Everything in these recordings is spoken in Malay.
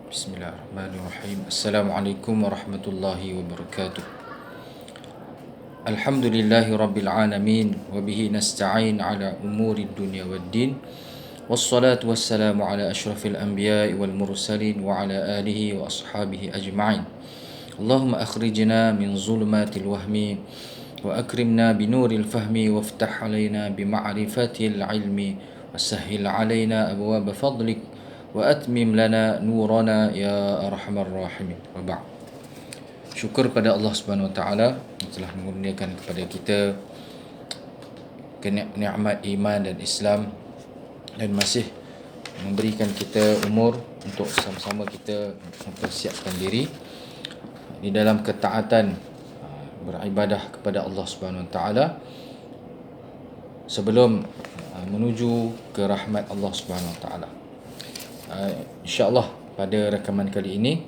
Bismillahirrahmanirrahim. Assalamualaikum warahmatullahi wabarakatuh. Alhamdulillahi rabbil alamin wa bihi nasta'in ala umuri dunya waddin. Wassalatu wassalamu ala asyrafil anbiya'i wal mursalin wa ala alihi wa ashabihi ajma'in. Allahumma akhrijna min zulumatil wahmi wa akrimna binuril fahmi waftah alaina bima'rifatil ilmi wa sahhil alaina abwaaba fadlik wa atmim lana nurana ya arhamar rahimin. Wa ba'd. Syukur pada Allah Subhanahu Wa Taala yang telah mengurniakan kepada kita nikmat iman dan Islam dan masih memberikan kita umur untuk sama-sama kita mempersiapkan diri di dalam ketaatan beribadah kepada Allah Subhanahu Wa Taala sebelum menuju ke rahmat Allah Subhanahu Wa Taala. InsyaAllah pada rakaman kali ini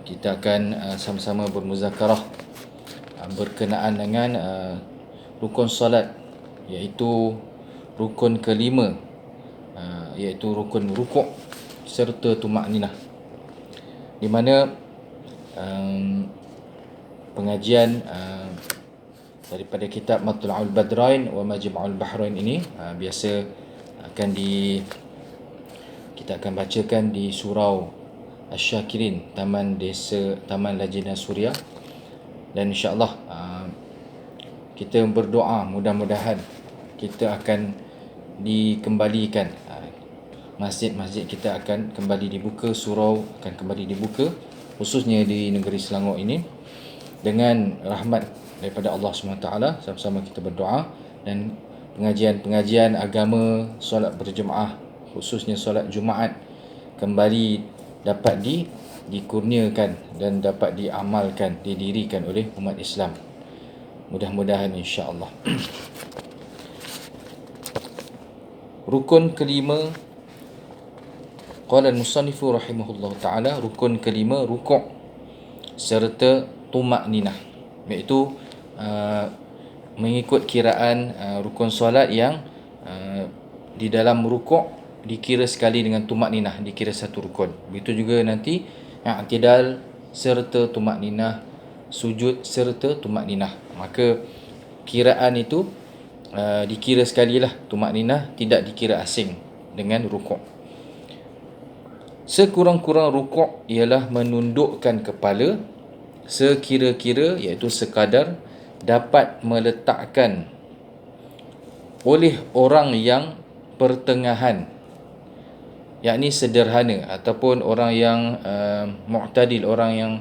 kita akan sama-sama bermuzakarah berkenaan dengan rukun solat, iaitu rukun kelima, iaitu rukun rukuk serta tumakninah, di mana pengajian daripada kitab Matla'ul Badrain wa Majma'ul Bahrain ini biasa akan kita akan bacakan di Surau Asy-Syakirin, Taman Lajnah Suria, dan insya-Allah kita berdoa mudah-mudahan kita akan dikembalikan, masjid-masjid kita akan kembali dibuka, surau akan kembali dibuka, khususnya di negeri Selangor ini, dengan rahmat daripada Allah SWT. Sama-sama kita berdoa, dan pengajian-pengajian agama, solat berjemaah, khususnya solat Jumaat, kembali dapat dikurniakan dan dapat diamalkan, didirikan oleh umat Islam. Mudah-mudahan insya-Allah. Rukun kelima, qala al-musannifu rahimahullah ta'ala, rukun kelima rukuk serta tumakninah, iaitu mengikut kiraan rukun solat yang di dalam rukuk dikira sekali dengan tumakninah, dikira satu rukun. Begitu juga nanti i'tidal serta tumakninah, sujud serta tumakninah. Maka kiraan itu dikira sekali lah, tumakninah tidak dikira asing dengan rukuk. Sekurang-kurang rukuk ialah menundukkan kepala sekira-kira, iaitu sekadar dapat meletakkan oleh orang yang pertengahan, yakni sederhana, ataupun orang yang mu'tadil, orang yang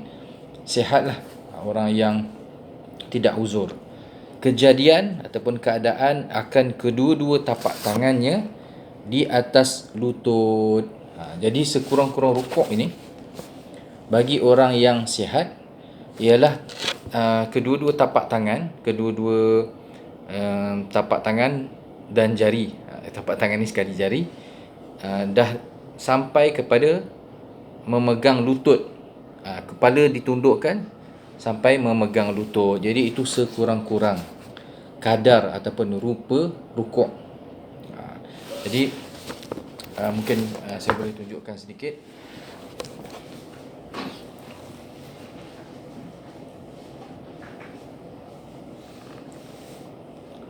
sihat lah, orang yang tidak uzur. Kejadian ataupun keadaan akan kedua-dua tapak tangannya di atas lutut. Jadi sekurang-kurang rukuk ini bagi orang yang sihat ialah kedua-dua tapak tangan, tapak tangan dan jari, tapak tangan ni sekali jari, dah sampai kepada memegang lutut, kepala ditundukkan sampai memegang lutut. Jadi itu sekurang-kurang kadar ataupun rupa rukuk. Jadi mungkin saya boleh tunjukkan sedikit.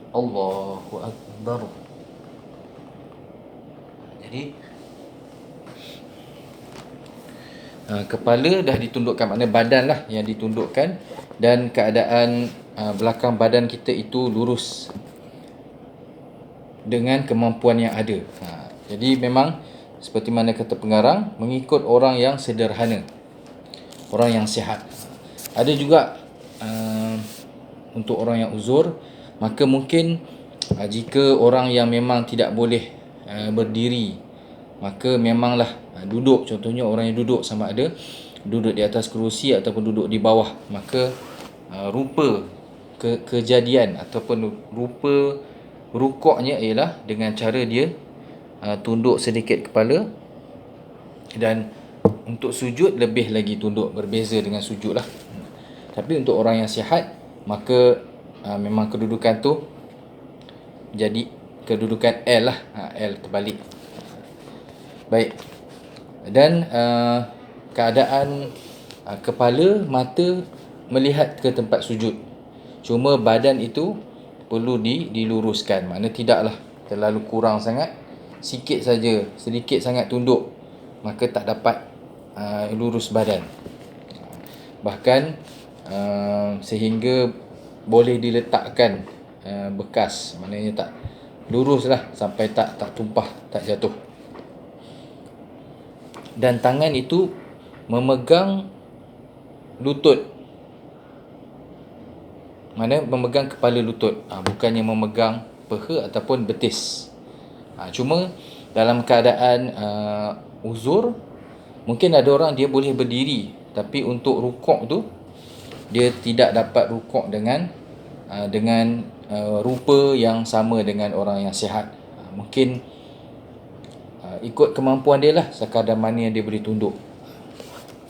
Allahu Akbar. Jadi kepala dah ditundukkan, maknanya badan lah yang ditundukkan, dan keadaan belakang badan kita itu lurus dengan kemampuan yang ada. Jadi memang seperti mana kata pengarang, mengikut orang yang sederhana, orang yang sihat. Ada juga untuk orang yang uzur, maka mungkin jika orang yang memang tidak boleh berdiri, maka memanglah duduk. Contohnya orang yang duduk, sama ada duduk di atas kerusi ataupun duduk di bawah, maka rupa kejadian ataupun rupa rukuknya ialah dengan cara dia tunduk sedikit kepala, dan untuk sujud lebih lagi tunduk, berbeza dengan sujud lah. Tapi untuk orang yang sihat, maka memang kedudukan tu jadi kedudukan L lah, L terbalik. Baik. Dan keadaan kepala, mata melihat ke tempat sujud. Cuma badan itu perlu diluruskan. Maknanya tidaklah terlalu kurang sangat, sikit saja, sedikit sangat tunduk, maka tak dapat lurus badan. Bahkan sehingga boleh diletakkan bekas, maknanya tak luruslah sampai tak tumpah, tak jatuh. Dan tangan itu memegang lutut, mana memegang kepala lutut, bukannya memegang peha ataupun betis. Cuma dalam keadaan uzur, mungkin ada orang dia boleh berdiri, tapi untuk rukuk tu dia tidak dapat rukuk dengan rupa yang sama dengan orang yang sihat. Mungkin ikut kemampuan dia lah, sekadar mana yang dia boleh tunduk.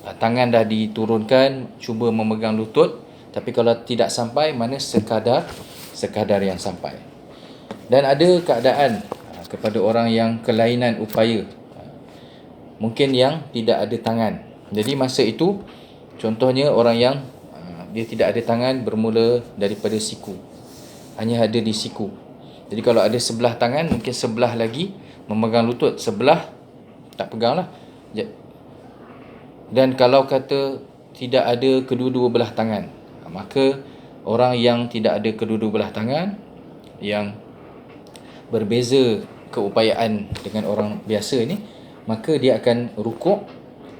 Tangan dah diturunkan, cuba memegang lutut, tapi kalau tidak sampai, mana sekadar yang sampai. Dan ada keadaan kepada orang yang kelainan upaya, mungkin yang tidak ada tangan. Jadi masa itu, contohnya orang yang dia tidak ada tangan bermula daripada siku, hanya ada di siku. Jadi kalau ada sebelah tangan, mungkin sebelah lagi memegang lutut, sebelah tak pegang lah. Dan kalau kata tidak ada kedua-dua belah tangan, maka orang yang tidak ada kedua-dua belah tangan, yang berbeza keupayaan dengan orang biasa ni, maka dia akan rukuk,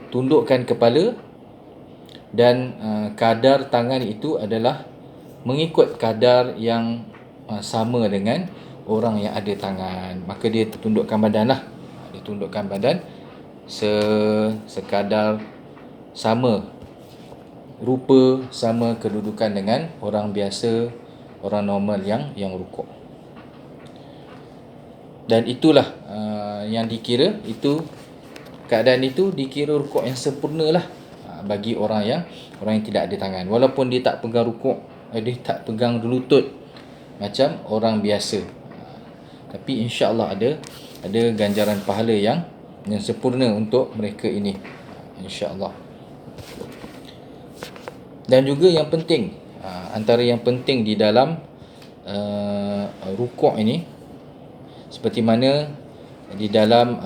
tundukkan kepala, dan kadar tangan itu adalah mengikut kadar yang sama dengan orang yang ada tangan. Maka dia tundukkan badan lah, dia tundukkan badan sekadar sama rupa, sama kedudukan dengan orang biasa, orang normal yang rukuk. Dan itulah yang dikira, itu keadaan itu dikira rukuk yang sempurna lah bagi orang yang tidak ada tangan. Walaupun dia tak pegang rukuk, dia tak pegang lutut macam orang biasa, tapi insya-Allah ada ganjaran pahala yang sempurna untuk mereka ini, insya-Allah. Dan juga yang penting, antara yang penting di dalam rukuk ini, seperti mana di dalam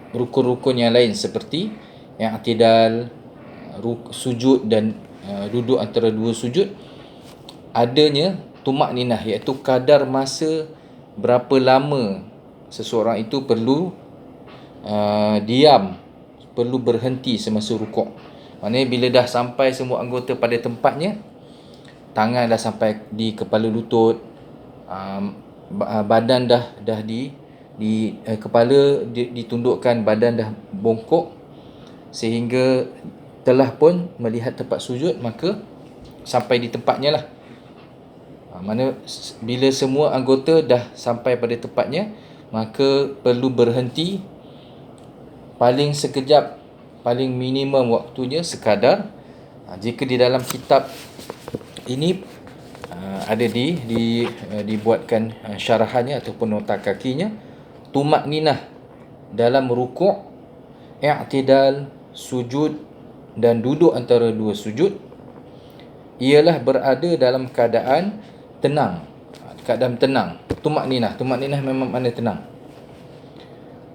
rukun-rukun yang lain seperti i'tidal, sujud dan duduk antara dua sujud, adanya tumakninah, iaitu kadar masa berapa lama seseorang itu perlu diam, perlu berhenti semasa rukuk. Maknanya bila dah sampai semua anggota pada tempatnya, tangan dah sampai di kepala lutut, badan dah di kepala ditundukkan, badan dah bongkok sehingga telah pun melihat tempat sujud, maka sampai di tempatnya lah. Mana bila semua anggota dah sampai pada tempatnya, maka perlu berhenti paling sekejap, paling minimum waktunya sekadar. Jika di dalam kitab ini ada dibuatkan syarahannya ataupun nota kakinya, tumakninah dalam rukuk, i'tidal, sujud dan duduk antara dua sujud ialah berada dalam keadaan tenang. Keadaan tenang, tumakninah memang makna tenang.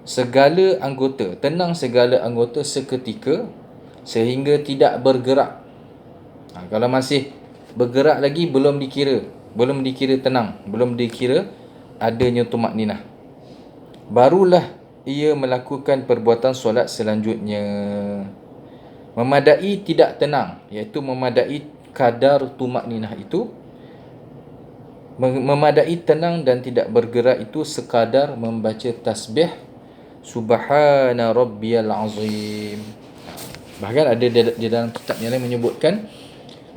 Segala anggota, tenang segala anggota seketika sehingga tidak bergerak. Kalau masih bergerak lagi, belum dikira tenang, belum dikira adanya tumakninah. Barulah ia melakukan perbuatan solat selanjutnya. Memadai tidak tenang, iaitu memadai kadar tumakninah itu. Memadai tenang dan tidak bergerak itu sekadar membaca tasbih Subhana Rabbiyal Azim. Bahkan ada di dalam kitab yang lain menyebutkan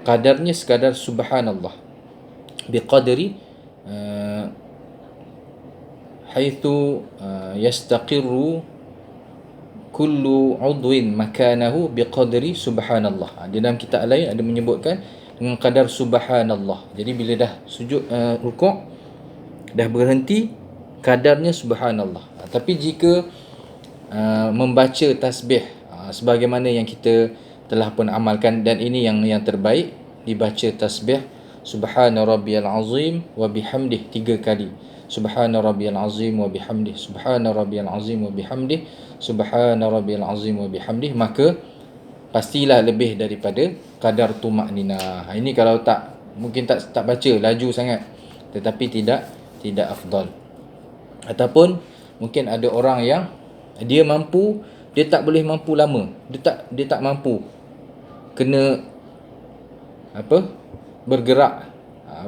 kadarnya sekadar Subhanallah, biqadri haitsu yastaqirru kullu udwin makanahu biqadri Subhanallah. Di dalam kitab lain ada menyebutkan dengan kadar Subhanallah. Jadi bila dah sujud rukuk, dah berhenti, kadarnya Subhanallah. Tapi jika membaca tasbih sebagaimana yang kita telah pun amalkan, dan ini yang terbaik, dibaca tasbih subhana rabbiyal azim wa bihamdih 3 kali. Subhana rabbiyal azim wa bihamdih, subhana rabbiyal azim wa bihamdih, subhana rabbiyal azim wa bihamdih. Maka pastilah lebih daripada kadar tumak-ninah. Ini kalau tak, mungkin tak baca laju sangat, tetapi tidak afdal. Ataupun mungkin ada orang yang dia mampu, dia tak boleh mampu lama, dia tak mampu, kena bergerak,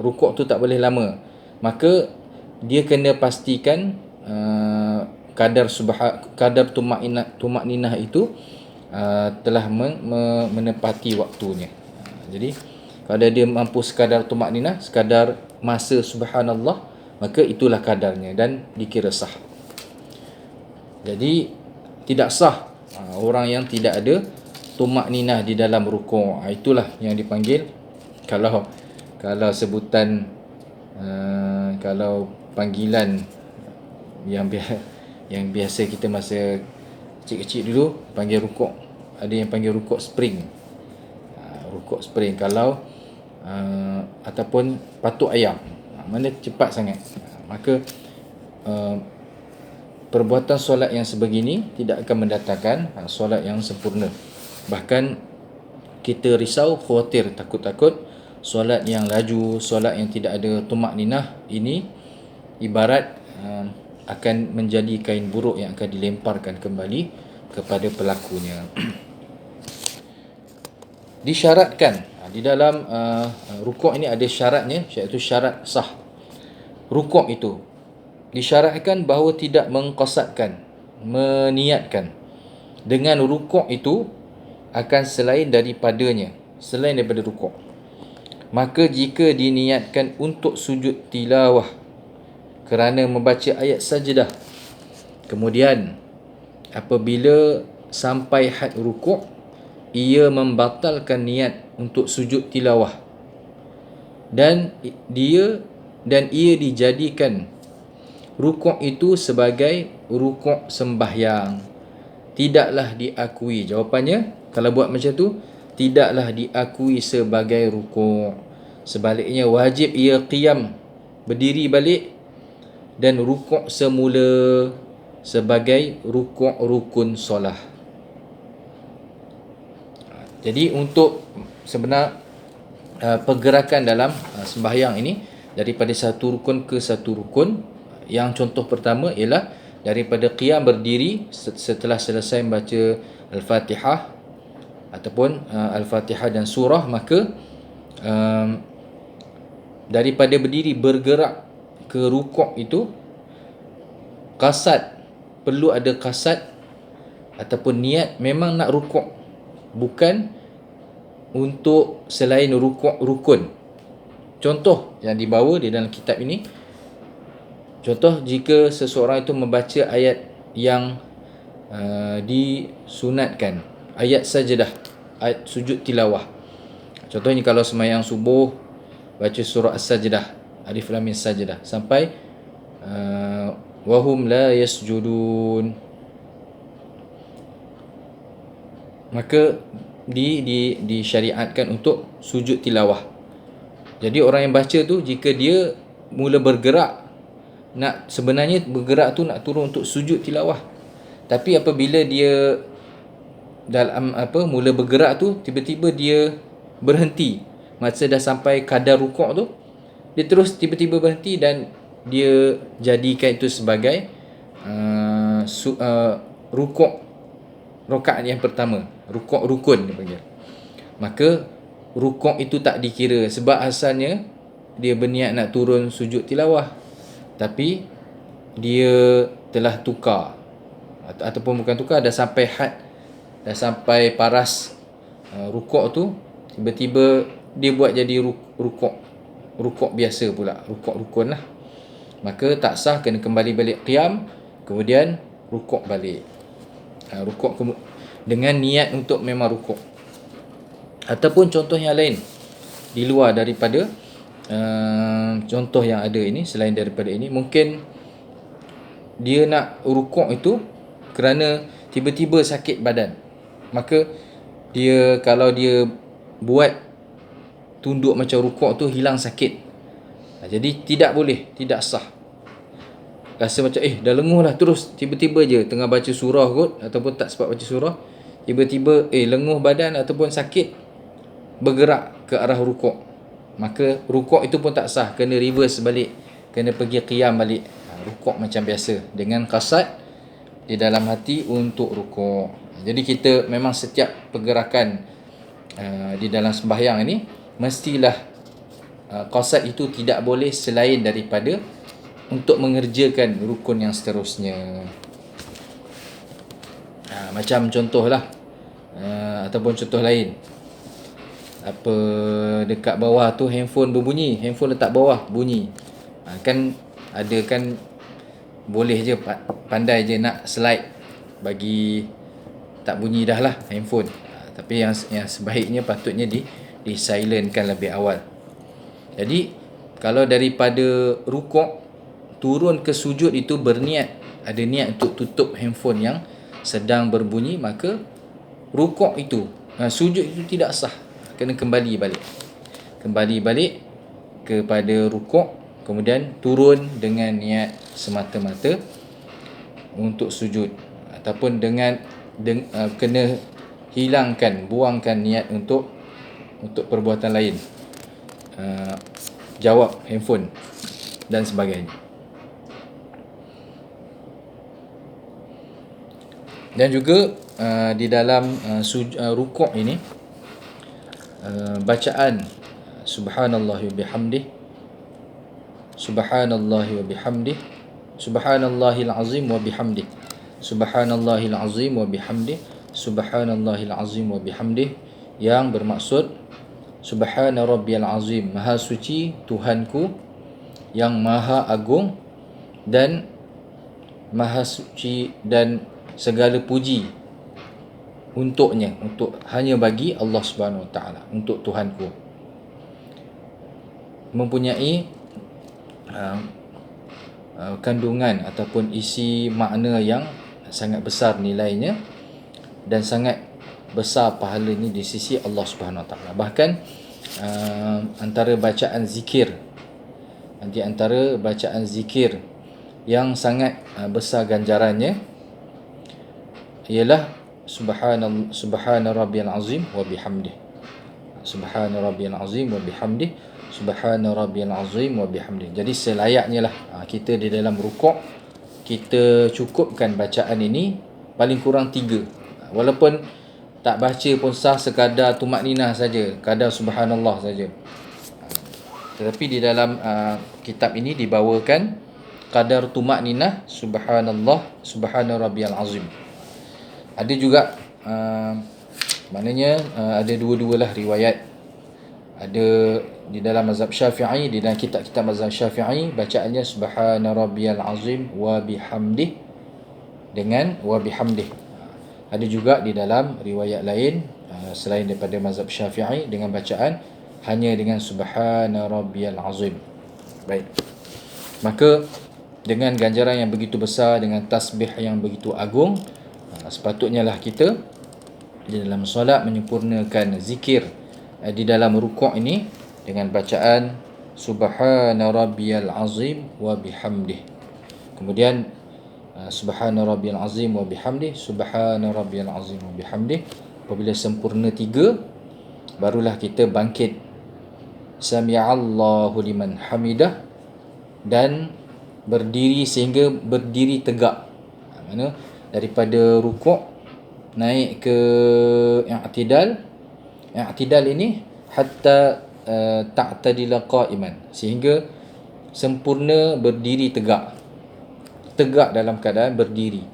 rukuk tu tak boleh lama, maka dia kena pastikan kadar tumak-ninah itu telah menepati waktunya. Jadi kalau dia mampu sekadar tumak-ninah, sekadar masa subhanallah, maka itulah kadarnya dan dikira sah. Jadi tidak sah orang yang tidak ada tumak-ninah di dalam rukuk. Itulah yang dipanggil, kalau sebutan, kalau panggilan yang biasa kita masa kecil-kecil dulu panggil rukuk, ada yang panggil rukuk spring. Rukuk spring, kalau ataupun patuk ayam, mana cepat sangat, maka perbuatan solat yang sebegini tidak akan mendatangkan solat yang sempurna. Bahkan kita risau, khawatir, takut-takut solat yang laju, solat yang tidak ada tumak-ninah ini ibarat akan menjadi kain buruk yang akan dilemparkan kembali kepada pelakunya. Disyaratkan di dalam rukuk ini ada syaratnya, iaitu syarat sah. Rukuk itu disyaratkan bahawa tidak mengqasadkan, meniatkan dengan rukuk itu akan selain daripadanya, selain daripada rukuk. Maka jika diniatkan untuk sujud tilawah kerana membaca ayat sajdah, kemudian apabila sampai had rukuk, ia membatalkan niat untuk sujud tilawah, dan ia dijadikan rukuk itu sebagai rukuk sembahyang, tidaklah diakui. Jawapannya, kalau buat macam tu, tidaklah diakui sebagai rukuk. Sebaliknya, wajib ia qiyam, berdiri balik, dan rukuk semula sebagai rukuk rukun solah. Jadi untuk sebenar pergerakan dalam sembahyang ini daripada satu rukun ke satu rukun, yang contoh pertama ialah daripada qiyam, berdiri setelah selesai membaca Al-Fatihah ataupun Al-Fatihah dan surah, maka daripada berdiri bergerak ke rukuk itu qasad, perlu ada qasad ataupun niat memang nak rukuk, bukan untuk selain rukuk rukun. Contoh yang dibawa di dalam kitab ini, contoh jika seseorang itu membaca ayat yang disunatkan, ayat sajdah, ayat sujud tilawah. Contohnya kalau sembahyang subuh baca surah As-Sajdah, Alif Lam Mim Sajdah, sampai wahum la yasjudun, maka disyariatkan untuk sujud tilawah. Jadi orang yang baca tu, jika dia mula bergerak, sebenarnya bergerak tu nak turun untuk sujud tilawah, tapi apabila dia dalam mula bergerak tu, tiba-tiba dia berhenti masa dah sampai kadar rukuk tu, dia terus tiba-tiba berhenti, dan dia jadikan itu sebagai rukuk rakaat yang pertama, rukuk rukun dia panggil. Maka rukuk itu tak dikira, sebab asalnya dia berniat nak turun sujud tilawah, tapi dia telah tukar, ataupun bukan tukar, dah sampai had, dah sampai paras rukuk tu, tiba-tiba dia buat jadi rukuk biasa pula, rukuk rukun lah. Maka tak sah, kena kembali balik qiyam, kemudian rukuk balik, rukuk dengan niat untuk memang rukuk. Ataupun contoh yang lain di luar daripada contoh yang ada ini, selain daripada ini, mungkin dia nak rukuk itu kerana tiba-tiba sakit badan, maka dia, kalau dia buat tunduk macam rukuk tu, hilang sakit. Jadi tidak boleh, tidak sah. Rasa macam dah lenguh lah, terus tiba-tiba je tengah baca surah kot, ataupun tak sempat baca surah, tiba-tiba lenguh badan ataupun sakit, bergerak ke arah rukuk, maka rukuk itu pun tak sah, kena reverse balik, kena pergi qiyam balik, rukuk macam biasa dengan qasad di dalam hati untuk rukuk. Jadi kita memang setiap pergerakan di dalam sembahyang ini mestilah qasad itu tidak boleh selain daripada untuk mengerjakan rukun yang seterusnya. Macam contohlah, ataupun contoh lain, apa, dekat bawah tu handphone berbunyi, handphone letak bawah bunyi, kan ada kan, boleh je pandai je nak slide bagi tak bunyi dah lah handphone. Tapi yang sebaiknya patutnya di silentkan lebih awal. Jadi kalau daripada rukuk turun ke sujud itu berniat, ada niat untuk tutup handphone yang sedang berbunyi, maka rukuk itu, sujud itu tidak sah, kena kembali balik kepada rukuk, kemudian turun dengan niat semata-mata untuk sujud, ataupun kena buangkan niat untuk perbuatan lain, jawab handphone dan sebagainya. Dan juga di dalam rukuk ini, bacaan subhanallahi wa bihamdih, subhanallahi wa bihamdih, subhanallahil azim wa bihamdih, subhanallahil azim wa bihamdih, subhanallahil azim wa bihamdih, yang bermaksud subhana rabbiyal azim, maha suci Tuhanku yang maha agung, dan maha suci dan segala puji untuknya, untuk hanya bagi Allah Subhanahu Wa Taala, untuk Tuhanku, mempunyai kandungan ataupun isi makna yang sangat besar nilainya, dan sangat besar pahalanya di sisi Allah Subhanahu Wa Taala. Bahkan antara bacaan zikir, yang sangat besar ganjarannya ialah subhana rabbiyal azim wa bihamdih, subhana rabbiyal azim wa bihamdih, subhana rabbiyal azim wa bihamdih. Jadi selayaknya lah kita di dalam rukuk, kita cukupkan bacaan ini paling kurang 3. Walaupun tak baca pun sah, sekadar tumakninah saja, kadar subhanallah saja. Tetapi di dalam kitab ini dibawakan kadar tumakninah subhanallah, subhana rabbiyal azim. Ada juga maknanya ada dua-dualah riwayat. Ada di dalam mazhab Syafi'i, di dalam kitab-kitab mazhab Syafi'i, bacaannya subhana rabbiyal azim wa bihamdih dengan wa bihamdih. Ada juga di dalam riwayat lain selain daripada mazhab Syafi'i dengan bacaan hanya dengan subhana rabbiyal azim. Baik. Maka dengan ganjaran yang begitu besar, dengan tasbih yang begitu agung, sepatutnya lah kita di dalam solat menyempurnakan zikir di dalam rukuk ini dengan bacaan subhana rabbiyal azim wa bihamdih. Kemudian subhana rabbiyal azim wa bihamdih, subhana rabbiyal azim wa bihamdih. Apabila sempurna 3, barulah kita bangkit sami'allahu liman hamidah, dan berdiri sehingga berdiri tegak. Mana daripada rukuk naik ke i'tidal. I'tidal ini hatta ta'tadila qa'iman, sehingga sempurna berdiri tegak. Tegak dalam keadaan berdiri.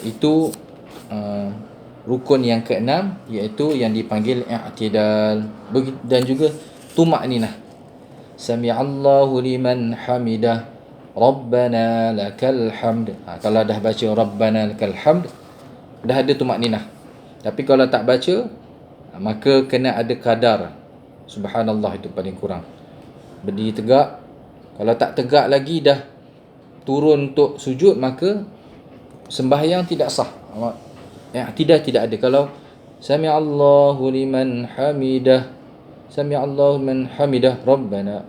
Itu rukun yang ke-6, iaitu yang dipanggil i'tidal. Dan juga tumakninah. Sami'allahu liman hamidah, Rabbana lakal hamd. Kalau dah baca Rabbana lakal hamd, dah ada tumakninah. Tapi kalau tak baca, maka kena ada kadar subhanallah, itu paling kurang. Berdiri tegak. Kalau tak tegak lagi, dah turun untuk sujud, maka sembahyang tidak sah. i'tidal tidak ada. Kalau sami'allahu liman hamidah, sami'allahu liman hamidah, rabbana,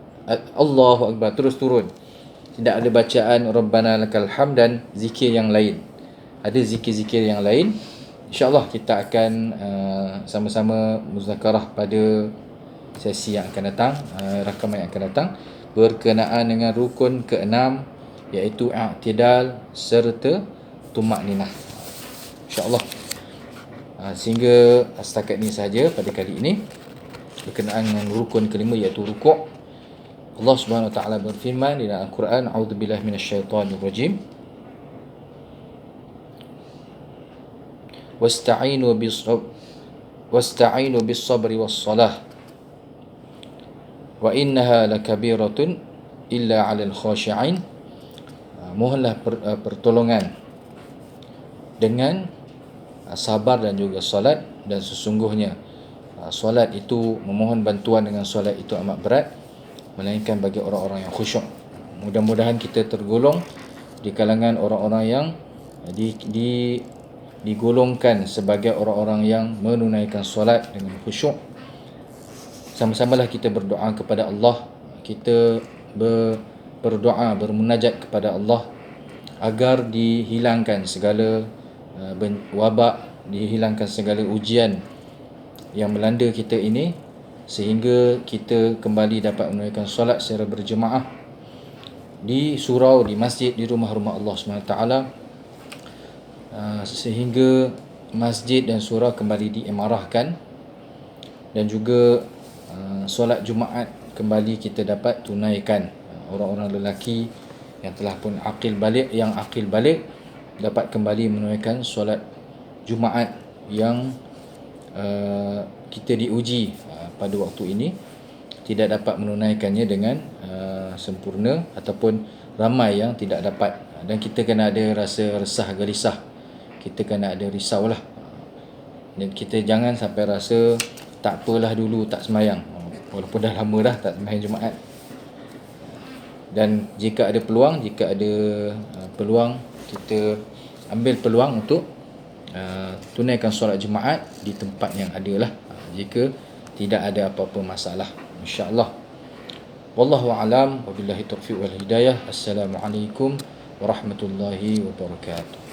Allahu akbar, terus turun. Tidak ada bacaan rabbana lakal hamd dan zikir yang lain. Ada zikir-zikir yang lain. InsyaAllah kita akan sama-sama muzakarah pada sesi yang akan datang, rakaman yang akan datang, berkenaan dengan rukun ke-6, iaitu i'tidal serta tumakninah, insyaAllah. Sehingga setakat ini sahaja pada kali ini berkenaan dengan rukun kelima, iaitu rukuk. Allah Subhanahu Wa Taala berfirman di dalam Al-Quran, a'udzubillahi minasyaitonir rajim, wasta'inu bis-sabri was-salah wa innaha lakabiratun illa 'alal khashi'in. Mohonlah pertolongan dengan sabar dan juga solat, dan sesungguhnya solat itu, memohon bantuan dengan solat itu amat berat, melainkan bagi orang-orang yang khusyuk. Mudah-mudahan kita tergolong di kalangan orang-orang yang digolongkan sebagai orang-orang yang menunaikan solat dengan khusyuk. Sama-samalah kita berdoa kepada Allah, kita berdoa, bermunajat kepada Allah agar dihilangkan segala wabak, dihilangkan segala ujian yang melanda kita ini, sehingga kita kembali dapat menunaikan solat secara berjemaah di surau, di masjid, di rumah-rumah Allah SWT, sehingga masjid dan surau kembali diemarahkan, dan juga solat Jumaat kembali kita dapat tunaikan. Orang-orang lelaki yang telah pun akil balik dapat kembali menunaikan solat Jumaat yang kita diuji pada waktu ini tidak dapat menunaikannya dengan sempurna, ataupun ramai yang tidak dapat. Dan kita kena ada rasa resah, gelisah, kita kena ada risau lah, dan kita jangan sampai rasa tak apalah dulu tak semayang, walaupun dah lama dah tak semayang Jumaat. Dan jika ada peluang, kita ambil peluang untuk tunaikan solat Jumaat di tempat yang ada lah, jika tidak ada apa-apa masalah, insya-Allah. Wallahu a'lam, wabillahi taufiq wal hidayah. Assalamualaikum warahmatullahi wabarakatuh.